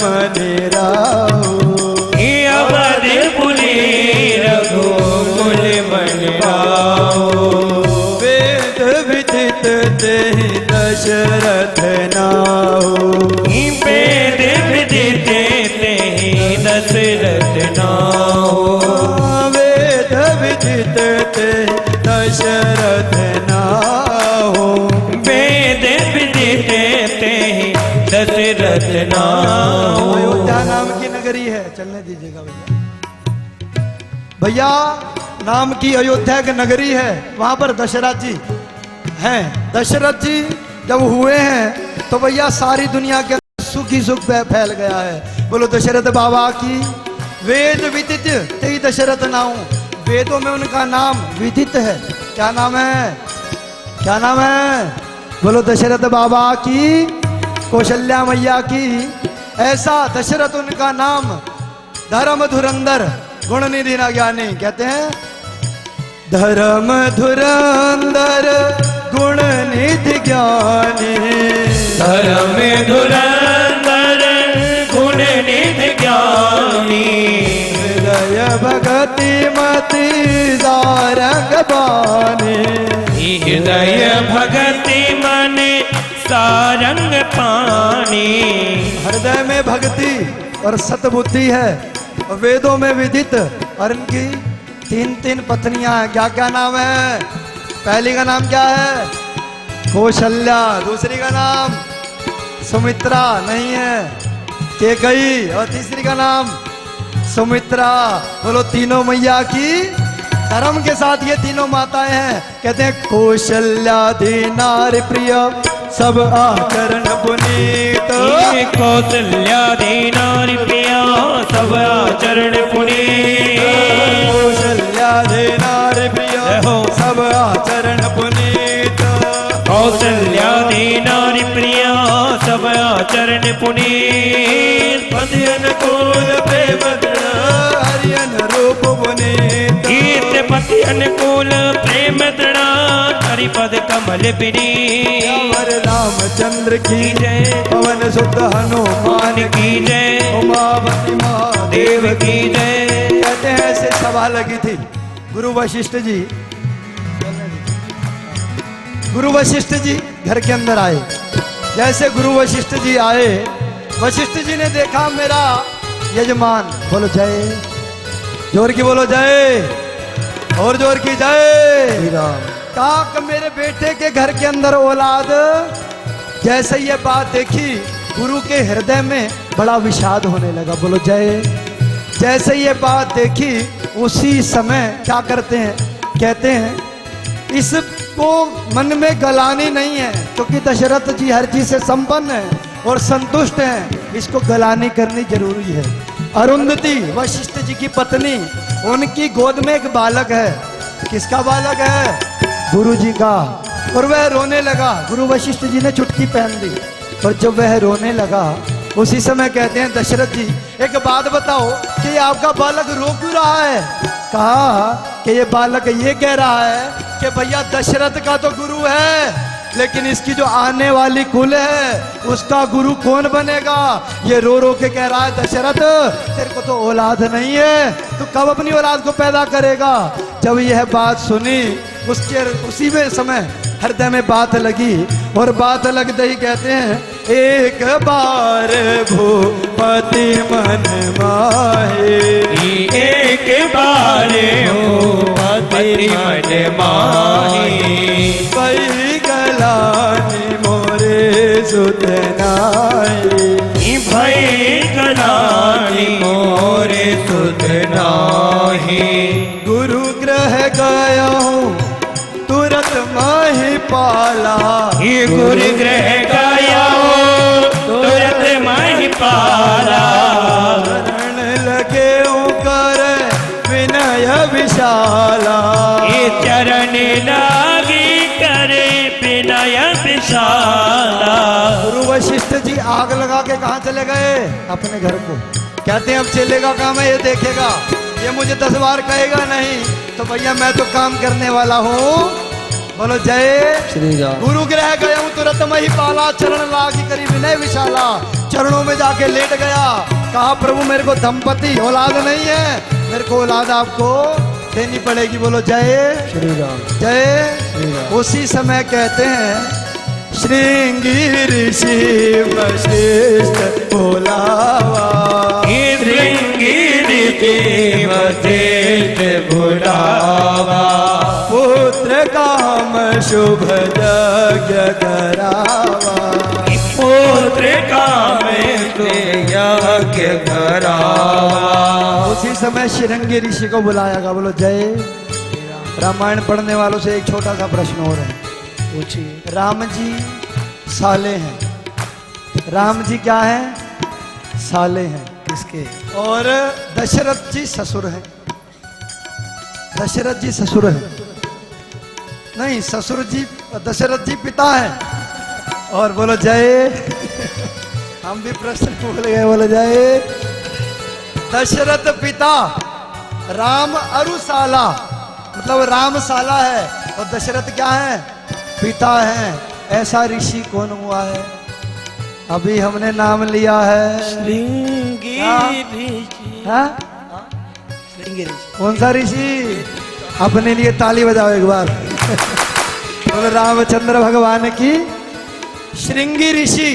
मनि राहो। अवधपुरी रघुकुल मन राहो। वेद विदित तेहि दशरथ नाहो। वेद विदित तेहि दशरथ नाहो। वेद विदित तेहि दशरथ नाहो। वेद विदित तेहि दशरथ नाहो। अयोध्या नाम की नगरी है, चलने दीजिएगा भैया। भैया नाम की अयोध्या की नगरी है, वहां पर दशरथ जी हैं। दशरथ जी जब हुए हैं तो भैया सारी दुनिया के सुख ही सुख फैल गया है। बोलो दशरथ बाबा की। वेद विदित तेहि दशरथ नाम, वेदों में उनका नाम विदित है। क्या नाम है? क्या नाम है? बोलो दशरथ बाबा की, कौशल्या मैया की। ऐसा दशरथ उनका नाम, धर्म धुरंधर गुण निधि न ज्ञानी। कहते हैं धर्म धुरंधर गुण निधि ज्ञानी। धर्म धुरंधर गुण निधि ज्ञानी। हृदय भगति मति सारंग बानी। हृदय भगति मन सारंग पानी। हृदय में भक्ति और सतबुद्धि है, और वेदों में विदित, और इनकी 3 पत्नियां हैं। क्या क्या नाम है? पहली का नाम क्या है? कौशल्या। दूसरी का नाम सुमित्रा नहीं है, केकई। और तीसरी का नाम सुमित्रा। बोलो तीनों मैया की धर्म के साथ ये तीनों माताएं हैं। कहते हैं कौशल्या नारी प्रिय सब आचरण पुनीत। कौशल्या नारी प्रिय सब आचरण पुनीत। कौशल्या नारी प्रिय सब आचरण पुनीत। कौशल्या नारी प्रिय सब आचरण पुनीत। पतियन कुल प्रेम हरियन रूप पुनीत। गीत पति अनुकूल प्रेम दृढ़ा हरिपद कमल विनीत। रामचंद्र की जय, पवन सुत हनुमान की जय, उमापति महादेव की जय। कहते हैं ऐसे सभा लगी थी। गुरु वशिष्ठ जी घर के अंदर आए। जैसे गुरु वशिष्ठ जी आए, वशिष्ठ जी ने देखा मेरा यजमान, बोलो जय, जोर की बोलो जय, और जोर की जय। कहा मेरे बेटे के घर के अंदर औलाद। जैसे ये बात देखी, गुरु के हृदय में बड़ा विषाद होने लगा। बोलो जय। जैसे ये बात देखी, उसी समय क्या करते हैं? कहते हैं इसको मन में गलानी नहीं है, क्योंकि दशरथ जी हर चीज से संपन्न है और संतुष्ट हैं। इसको गलानी करनी जरूरी है। अरुंधति वशिष्ठ जी की पत्नी, उनकी गोद में एक बालक है। किसका बालक है? गुरु जी का। और वह रोने लगा। गुरु वशिष्ठ जी ने चुटकी पहन दी, और जब वह रोने लगा, उसी समय कहते हैं दशरथ जी एक बात बताओ कि आपका बालक रो क्यों रहा है? कहा कि ये बालक ये कह रहा है कि भैया दशरथ का तो गुरु है, लेकिन इसकी जो आने वाली कुल है उसका गुरु कौन बनेगा? ये रो रो के कह रहा है दशरथ तेरे को तो औलाद नहीं है, तू कब अपनी औलाद को पैदा करेगा? जब यह बात सुनी, उसी में समय हृदय में बात लगी, और बात लगते ही कहते हैं एक बार भूपति मन माहे। एक बार भूपति मन माहे। वही गलानी मोरे सुत नाहि। भई गलानी मोरे सुत नाहि। गुरु ग्रह गया हूँ तुरंत माही पाला। ये गुरु ग्रह गया तुरंत माही पाला। शरण लगे कर विनय विशाला। ये चरण लागी करे विनय विशाला। गुरु वशिष्ठ जी आग लगा के कहाँ चले गए? अपने घर को। कहते हैं अब चलेगा काम है, ये देखेगा, ये मुझे 10 बार कहेगा नहीं, तो भैया मैं तो काम करने वाला हूँ। बोलो जय श्री राम। गुरु ग्रह गया हूँ तुरंत मही पाला। चरण लागी करी विनय विशाला। चरणों में जाके लेट गया। कहा प्रभु मेरे को दंपति औलाद नहीं है, मेरे को औलाद आपको देनी पड़ेगी। बोलो जय श्री राम। जय श्री राम। उसी समय कहते हैं श्रृंगी ऋषि वशिष्ठ बोलावा, श्रृंगी ऋषि वशिष्ठ बुलावा, पुत्र काम शुभ यज्ञ करावा, पुत्र काम यज्ञ करावा। उसी समय श्रृंगी ऋषि को बुलाया गया। बोलो जय। रामायण पढ़ने वालों से एक छोटा सा प्रश्न हो रहा है, पूछिए। राम जी साले हैं, राम जी क्या हैं? साले हैं। किसके? और दशरथ जी ससुर हैं। दशरथ जी ससुर हैं, नहीं ससुर जी, दशरथ जी पिता हैं। और बोलो जय। हम भी प्रश्न भूल गए। बोलो जय। दशरथ पिता, राम अरुसाला, मतलब राम साला है और दशरथ क्या है? पिता हैं। ऐसा ऋषि कौन हुआ है? अभी हमने नाम लिया है श्रृंगी हाँ? ऋषि। हाँ? श्रृंगी ऋषि। कौन सा ऋषि? अपने लिए ताली बजाओ एक बार। बोलो रामचंद्र भगवान की। श्रृंगी ऋषि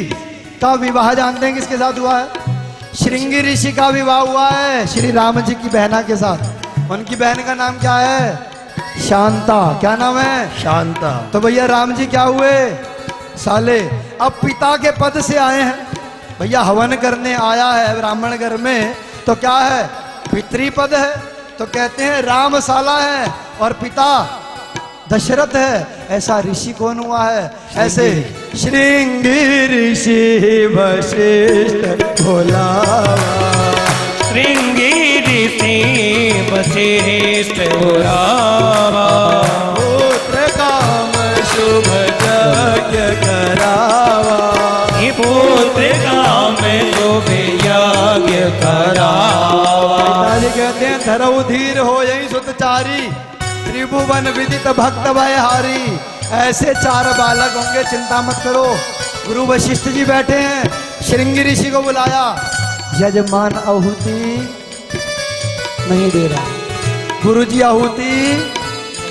का विवाह जानते हैं किसके साथ हुआ है? श्रृंगी ऋषि का विवाह हुआ है श्री राम जी की बहना के साथ। उनकी बहन का नाम क्या है? शांता। क्या नाम है? शांता। तो भैया राम जी क्या हुए? साले। अब पिता के पद से आए हैं, भैया हवन करने आया है ब्राह्मण घर में, तो क्या है? पितृ पद है। तो कहते हैं राम साला है और पिता दशरथ है। ऐसा ऋषि कौन हुआ है? ऐसे श्रृंगी ऋषि वशिष्ठ बोलावा, श्रृंगी ऋषि वशिष्ठ बुलावा, पुत्र काम शुभ यज्ञ करावा, पुत्र काम शुभ यज्ञ करावा। पिताजी कहते हैं धरऊ धीर हो यही सुतचारी, त्रिभुवन विदित भक्त भयहारी। ऐसे 4 बालक होंगे, चिंता मत करो। गुरु वशिष्ठ जी बैठे हैं, श्रृंगी ऋषि को बुलाया। यजमान आहुति नहीं दे रहा, गुरु जी आहुति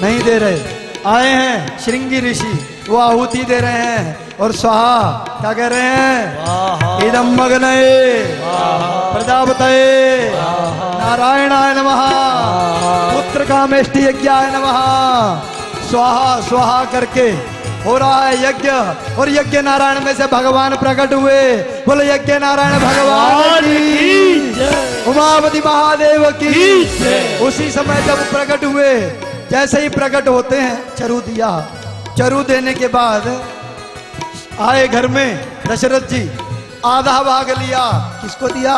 नहीं दे रहे। आए हैं श्रृंगी ऋषि, वो आहुति दे रहे हैं और स्वाहा क्या कह रहे हैं? इदम मग्नये प्रजापतये नारायणाय नमः, पुत्र कामेष्टि यज्ञाय नमः। स्वाहा स्वाहा करके हो रहा है यज्ञ, और यज्ञ नारायण में से भगवान प्रकट हुए। बोलो यज्ञ नारायण भगवान की, उमापति महादेव की। उसी समय जब प्रकट हुए, जैसे ही प्रकट होते हैं चरु दिया। चरु देने के बाद आए घर में दशरथ जी, आधा भाग लिया। किसको दिया?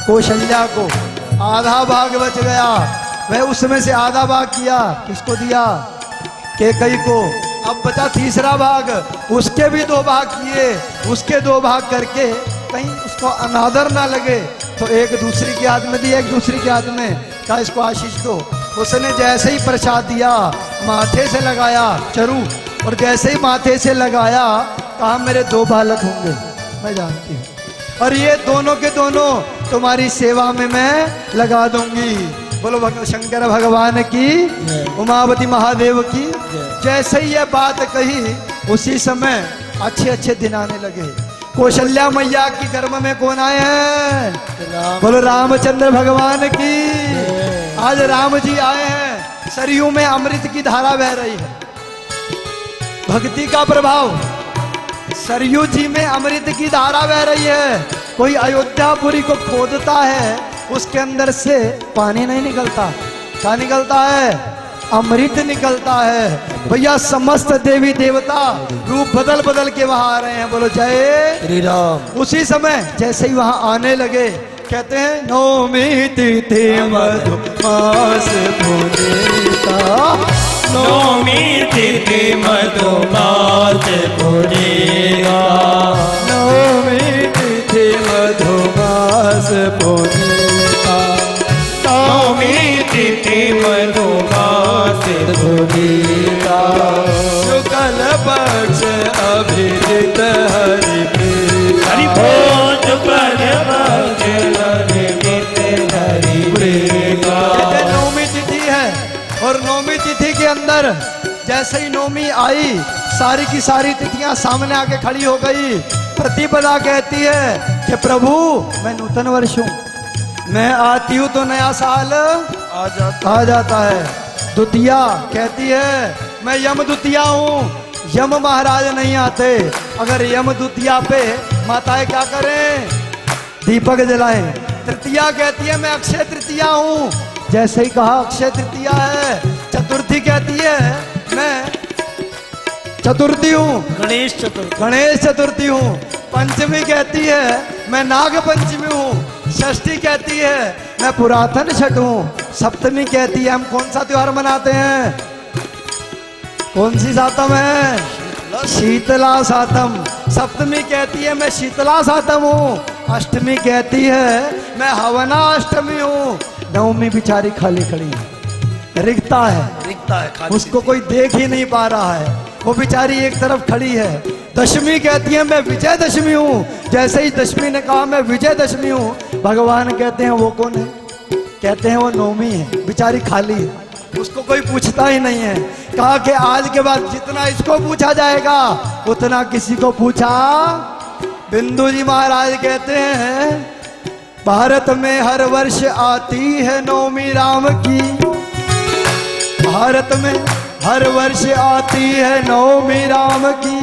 कौशल्या को। आधा भाग बच गया, वह उसमें से आधा भाग किया। किसको दिया? कैकेयी को। अब बचा तीसरा भाग, उसके भी 2 भाग किए। उसके 2 भाग करके कहीं उसको अनादर ना लगे तो एक दूसरी के हाथ में दिया, एक दूसरी के हाथ में कहा इसको आशीष दो। उसने जैसे ही प्रसाद दिया माथे से लगाया चरु, और जैसे ही माथे से लगाया कहा मेरे 2 बालक होंगे, मैं जानती हूँ, और ये दोनों के दोनों तुम्हारी सेवा में मैं लगा दूंगी। बोलो शंकर भगवान की, उमापति महादेव की। जैसे ही यह बात कही उसी समय अच्छे अच्छे दिन आने लगे। कौशल्या मैया की गर्भ में कौन आए हैं? बोलो रामचंद्र भगवान की। आज राम जी आए हैं, सरयू में अमृत की धारा बह रही है। भक्ति का प्रभाव, सरयू जी में अमृत की धारा बह रही है। कोई अयोध्यापुरी को खोदता है, उसके अंदर से पानी नहीं निकलता, क्या निकलता है? अमृत निकलता है। भैया समस्त देवी देवता रूप बदल बदल के वहां आ रहे हैं। बोलो जय श्री राम। उसी समय जैसे ही वहां आने लगे, कहते हैं नौमी तिथि मधुमास पुनीता, नौमी तिथि मधुमास पुनीता, नौमी तिथि मधुमास पुनीता, नौमी तिथि मधुमास पुनीता, शुक्ल पक्ष अभिजित हरि प्रीता, हरि भोज जैसे ही नवमी आई, सारी की सारी तिथियां सामने आके खड़ी हो गई। प्रतिपदा कहती है कि प्रभु मैं नूतन वर्ष हूं, मैं आती हूं तो नया साल आ जाता है। द्वितीया कहती है मैं यम द्वितीया हूं, यम महाराज नहीं आते। अगर यम द्वितीया पे माताएं क्या करें? दीपक जलाएं। तृतीया कहती है मैं अक्षय तृतीया हूं, जैसे ही कहा अक्षय तृतीया है। चतुर्थी कहती है मैं चतुर्थी हूँ, गणेश चतुर्थी, गणेश चतुर्थी हूँ। पंचमी कहती है मैं नाग पंचमी हूँ। षष्ठी कहती है मैं पुरातन छठ हूँ। सप्तमी कहती है हम कौन सा त्योहार मनाते हैं? कौन सी सातम है? शीतला सातम। सप्तमी कहती है मैं शीतला सातम हूँ। अष्टमी कहती है मैं हवना अष्टमी हूँ। नवमी बेचारी खाली खड़ी है, रिक्ता है खाली, उसको कोई देख ही नहीं पा रहा है, वो बेचारी एक तरफ खड़ी है। दशमी कहती है मैं विजय दशमी हूँ। जैसे ही दशमी ने कहा मैं विजय दशमी हूँ, भगवान कहते हैं वो कौन है? कहते हैं वो नवमी है। बेचारी खाली है, उसको कोई पूछता ही नहीं है। कहा कि आज के बाद जितना इसको पूछा जाएगा उतना किसी को पूछा। बिंदु जी महाराज कहते हैं भारत में हर वर्ष आती है नवमी राम की, भारत में हर वर्ष आती है नवमी राम की,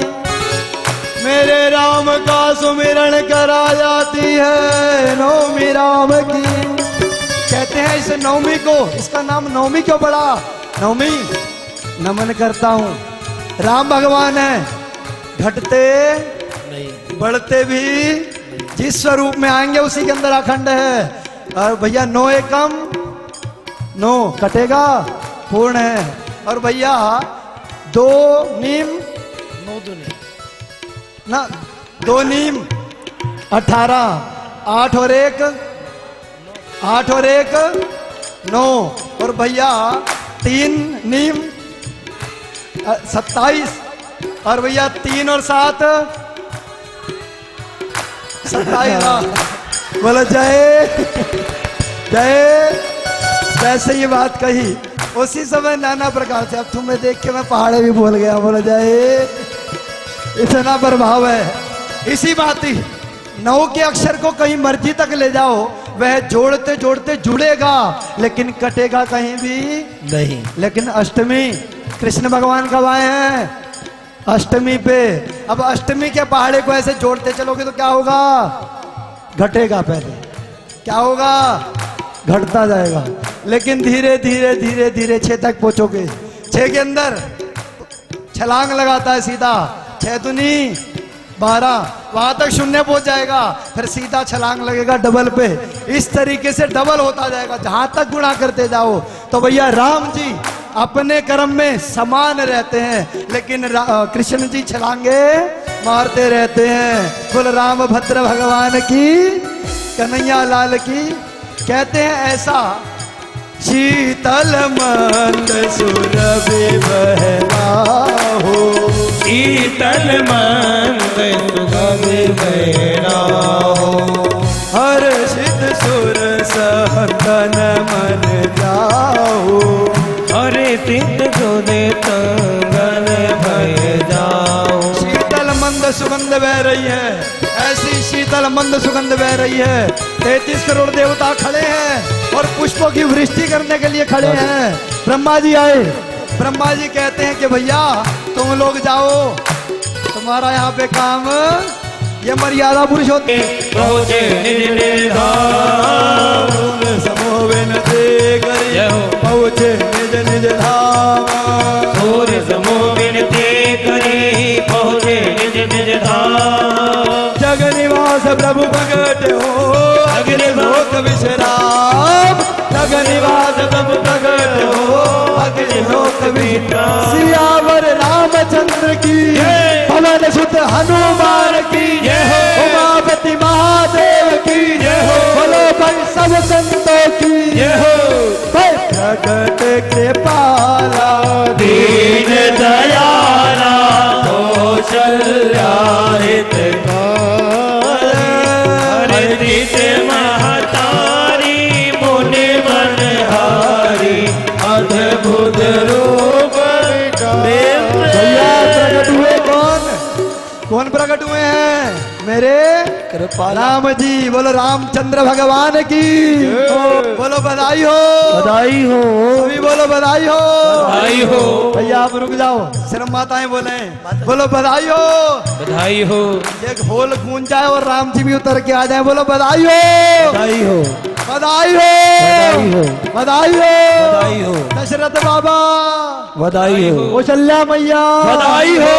मेरे राम का सुमिरन करा जाती है नवमी राम की। कहते हैं इस नवमी को, इसका नाम नवमी क्यों पड़ा? नवमी नमन करता हूँ, राम भगवान है, घटते नहीं बढ़ते भी जिस स्वरूप में आएंगे उसी के अंदर अखंड है। और भैया 9 एकम 9 कटेगा पूर्ण है। और भैया 2 नीम 9 दूनी ना 2 नीम 18, 8 और 1 9 और भैया 3 नीम 27 और भैया 3 और 7 27। बोलो जय जय। जैसे ये बात कही उसी समय नाना प्रकार से, अब तुम्हें देख के मैं पहाड़े भी बोल गया। बोलो जय। इतना प्रभाव है इसी बात ही। 9 के अक्षर को कहीं मर्जी तक ले जाओ, वह जोड़ते जोड़ते जुड़ेगा लेकिन कटेगा कहीं भी नहीं। लेकिन अष्टमी कृष्ण भगवान कब आए हैं? अष्टमी पे। अब अष्टमी के पहाड़े को ऐसे जोड़ते चलोगे तो क्या होगा? घटेगा, पहले क्या होगा? घटता जाएगा। लेकिन धीरे धीरे धीरे धीरे 6 तक पहुंचोगे। 6 के अंदर छलांग लगाता है सीधा, 6 दूनी 12, वहां तक शून्य पहुंच जाएगा, फिर सीधा छलांग लगेगा डबल पे। इस तरीके से डबल होता जाएगा जहां तक गुणा करते जाओ। तो भैया राम जी अपने कर्म में समान रहते हैं, लेकिन कृष्ण जी छलांगे मारते रहते हैं। बोल राम भद्र भगवान की, कन्हैया लाल की। कहते हैं ऐसा शीतल मंद सुरभि बहना हो, शीतल मंद सुरभि बहना हो, हर्षित सुर सहतन मन जाओ, हर्षित सुर तंगन भय जाओ। शीतल मंद सुगंध बह रही है, ऐसी शीतल मंद सुगंध बह रही है। 33 करोड़ देवता खड़े हैं और पुष्पों की वृष्टि करने के लिए खड़े हैं। ब्रह्मा जी आए, ब्रह्मा जी कहते हैं कि भैया तुम लोग जाओ, तुम्हारा यहाँ पे काम, ये मर्यादा पुरुषोत्तम पहुँचे निज निर्धाम, समोवेन ते करी पहुँचे निज निज धाम, सूर्य समूह विनती करी पहुँचे निज निज धाम। जग निवास प्रभु प्रगट हो, अग्नि लोक विश्राम, जग निवास प्रभु प्रगट हो, अग्नि लोक विश्राम। सियावर रामचंद्र की, पवन सुत हनुमान की, उमापति महादेव की, बोलो भाई सब संतों की, प्रगट कृपाला दीन दयाला कौशल्या हरित महतारी मुनि मनहारी, अद्भुत रूप प्रकट हुए हैं? मेरे कृपाला राम जी। बोलो रामचंद्र भगवान की बोलो बधाई हो, बधाई हो, सभी बोलो बधाई हो, बधाई हो, भैया आप रुक जाओ, सिर्फ माताएं बोले बोलो बधाई हो। बधाई हो, एक होल गूंज जाए और राम जी भी उतर के आ जाए, बोलो बधाई हो, बधाई हो, बधाई हो, बधाई हो, बधाई हो, बधाई हो, दशरथ बाबा, बधाई हो, कौशल्या मैया, बधाई हो,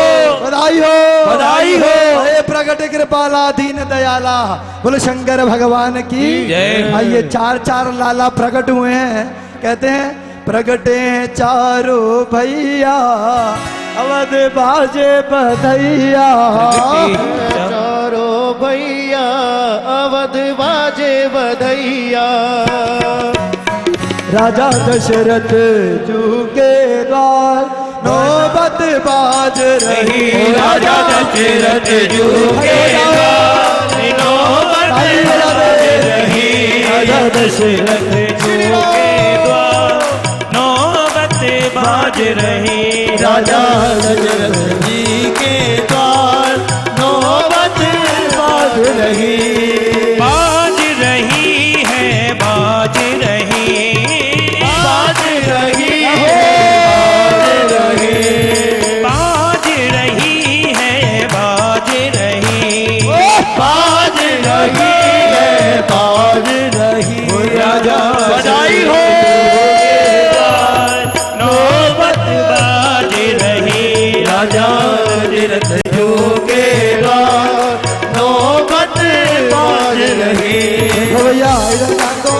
बधाई हो, बधाई हो। हे प्रगट कृपाला दीन दयाला, बोलो शंकर भगवान की जय। आइए चार चार लाला प्रकट हुए हैं। कहते हैं प्रगटे चारों भैया अवध बाजे बधैया, चारो भैया अवध बाजे बधैया, राजा दशरथ जू के द्वार नौबत बाज रही, राजा दशरथ जू के द्वार नौबत बाज रही, राजा दशरथ जू के द्वार नौबत बाज रही, राजा दशरथ जी के द्वार नौबत बाज रही, बाज रही है, बाज रही, बाज रही बाज रही है, बाज रही, बाज रही है, बाज रही। राजा बधाई हो, नौबत बाज रही, राजा दशरथ जू के द्वार नौबत बाज रही। ओ भैया इधर ध्यान दो।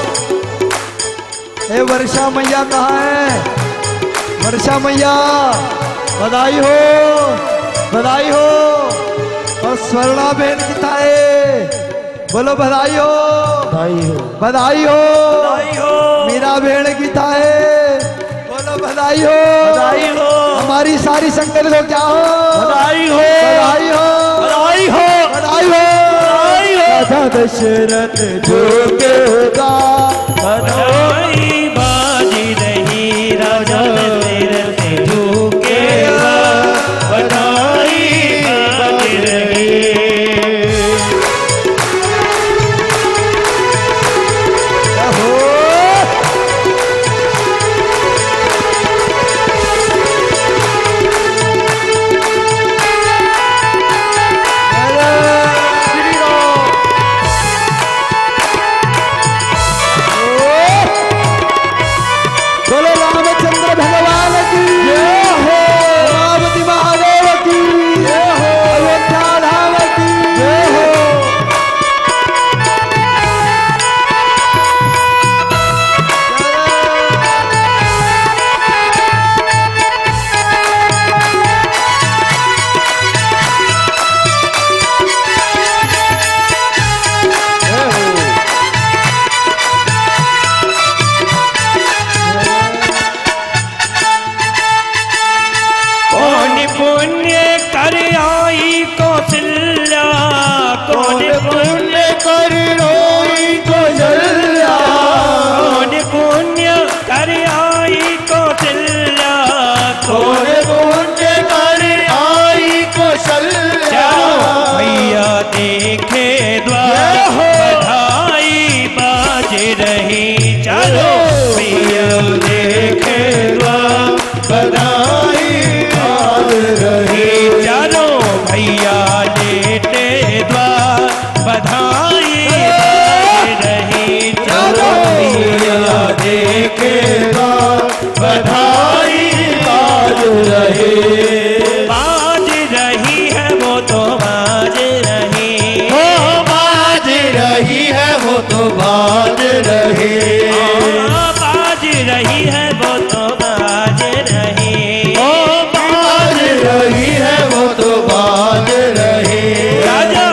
ए वर्षा मैया कहाँ है? वर्षा मैया बधाई हो, बधाई हो। और स्वर्णा बहन किताए बोलो बधाई हो, बधाई हो, बधाई हो, बधाई हो, मीरा बहन किताए बोलो बधाई हो, बधाई हो, हमारी सारी संगत को क्या हो, बधाई हो, बधाई हो, बधाई हो, बधाई हो, बधाई हो। राजा दशरथ जो के बधाई बाज रही, राजा दशरथ जू के द्वार बधाई बाज रही। बोलो रामचंद्र भगवान की जय हो, रामति महादेव की जय हो, अयोध्या धाम की जय हो। कौन पुण्य कर आई कौशल्या, कौन पुण्य कर रोई कौशल्या, कौन पुण्य कर आई कौशल्या, कौन पुण्य कर आई कौशल्या, भैया देखे द्वार बधाई बाज रही, चलो भैया देखे द्वार बधाई बाज रही, चलो भैया लेटे द्वार बधाई बाज रही, चलो भैया देखे बधाई बाज रही, बाज रही है वो तो बाज रही, हो बाज रही है वो तो बाज रही, बाज रही है वो तो बाज रही, हो बाज रही है वो तो बाज रही। राजा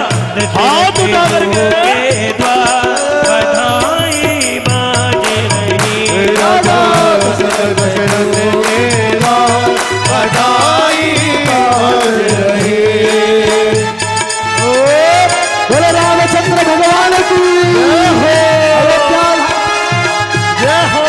हाथ उठा करके के द्वार बधाई बाज रही, राजा दशरथ के द्वार बधाई बाज रही। बोलो रामचंद्र भगवान की जय हो, अयोध्या धाम जय हो,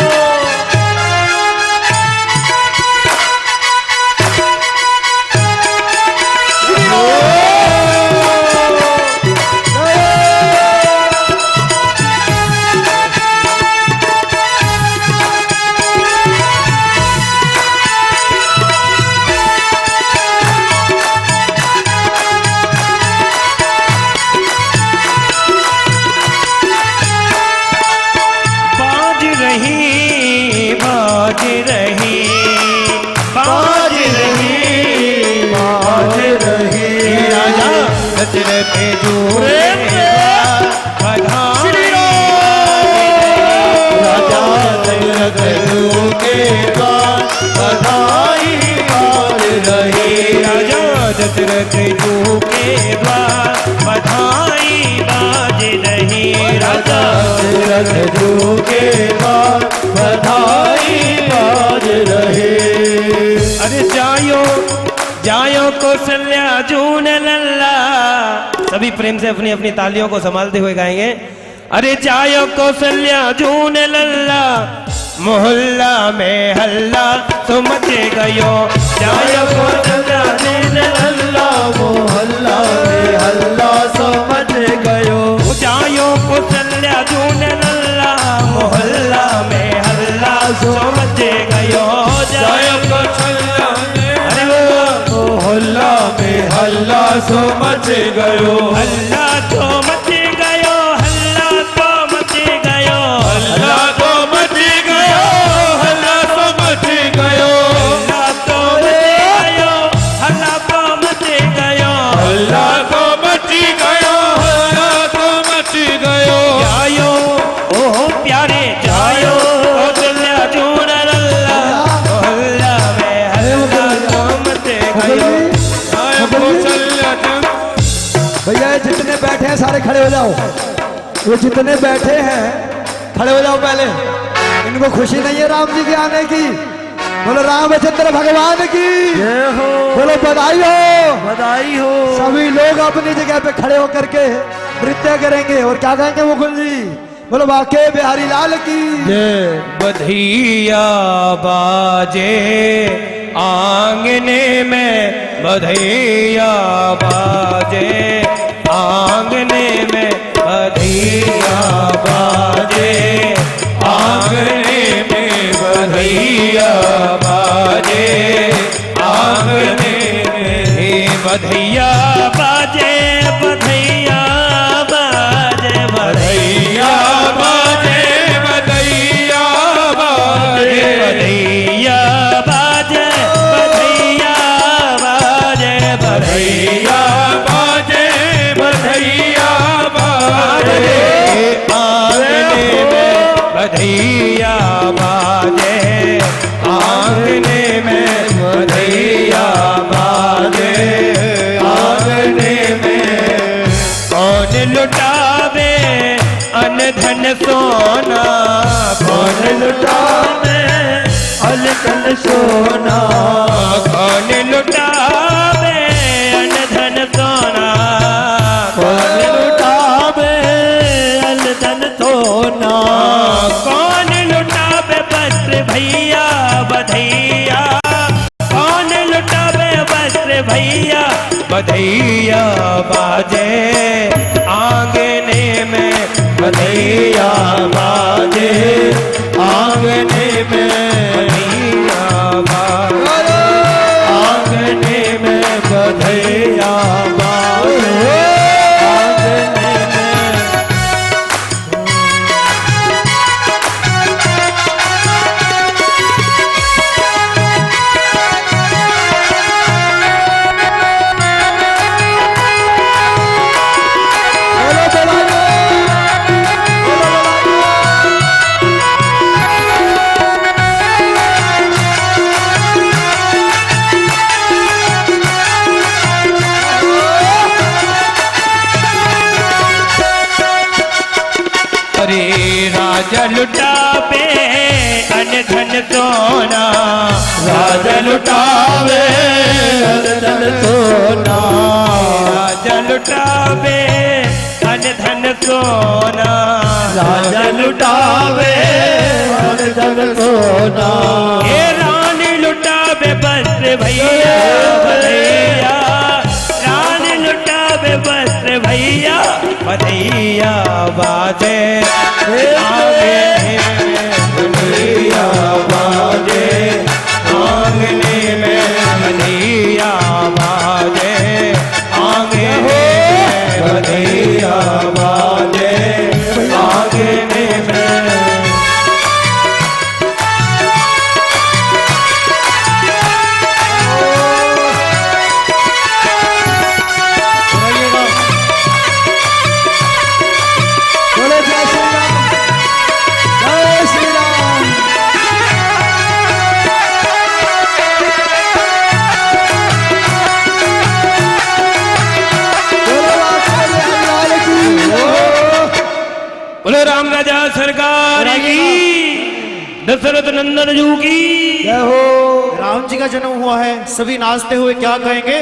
प्रेम से बधाई राजा दशरथ के बाद बधाई बाज रही। राजा दशरथ जू के बाद बधाई बाज रही। राजा दशरथ जू के बाद बधाई बाज रहे। अरे जायो जायो कौशल्या जून लल्ला। सभी प्रेम से अपनी अपनी तालियों को संभालते हुए गाएंगे। अरे जायो कौशल्या जून लल्ला, मोहल्ला में हल्ला तो मचे गयो। जायो कौशल्या जून लल्ला, मोहल्ला में हल्ला समझ गयो। जायो कौशल्या जून लल्ला, मोहल्ला में हल्ला तो मचे गयो। जायो कौशल्या अरे वो मोहल्ला में हल्ला समझ गयो। हल्ला तो मचे गयो, हल्ला तो मचे गयो, हल्ला तो मच गयो, हल्ला तो मच गयो। हल्ला तो मचे गयो, हल्ला तो मचे गयो। हल्ला तो मच गयो, हल्ला तो मच गयो। जायो ओ प्यारे जायो कौशल्या जून लल्ला, मोहल्ला में हल्ला तो मचे गयो। आय कौशल्या जून। भैया ये जितने बैठे हैं सारे खड़े हो जाओ। ये जितने बैठे हैं खड़े हो जाओ पहले। इनको खुशी नहीं है राम जी के आने की? बोलो रामचंद्र भगवान की जय हो, बोलो बधाई हो। बधाई हो। सभी लोग अपनी जगह पे खड़े होकर के नृत्य करेंगे और क्या कहेंगे मुकुल जी? बोलो बाके बिहारी लाल की जय। बधैया बाजे आंगने में, बधैया बाजे आंगने में, बधैया बाजे आंगने में बधैया बाजे, आंगने में हे बधैया बाजे, बधैया बाजे, बधैया बाजे, बधैया बाजे। बधैया बाजे, बधैया बाजे, बधैया बाजे, बधैया बाजे। आंगने में बधैया बाजे, आंगने में बधैया बाजे, आंगने में। कौन लुटावे अन धन सोना, कौन लुटावे अन धन सोना, कौन लुटावे अन धन सोना, कौन लुटावे अन धन सोना। कौन लुटावे वस्त्र भैया बधैया, कौन लुटावे वस्त्र भैया बधैया बाजे आंगने में, बधैया बाजे आंगने में, बधैया बाजे आंगने में बधैया बाजे, आंगने में। बोलो अरे राजा लुटावे अन धन सोना, राजा लुटावे अन धन सोना, राजा लुटावे अन धन सोना, राजा लुटावे अन धन सोना। ये रानी लुटावे वस्त्र भैया बधैया, रानी लुटावे वस्त्र भैया बधैया बाजे आंगने में, बधैया बाजे आंगने में बधैया बाजे आंगने में, बधैया बाजे आंगने में। बोलो राम राजा सरकार की, दशरथ नंदन जू की। जय हो। राम जी का जन्म हुआ है, सभी नाचते हुए क्या कहेंगे?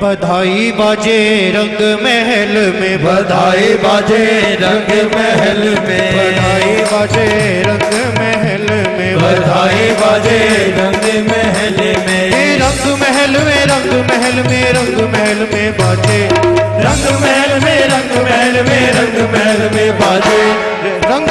बधाई बाजे रंग महल में, बधाई बाजे रंग महल में, बधाई बाजे रंग महल में, बधाई बाजे रंग महल में, रंग महल में, रंग महल में, रंग महल में बाजे, रंग महल में, रंग महल में, रंग महल में बाजे, रंग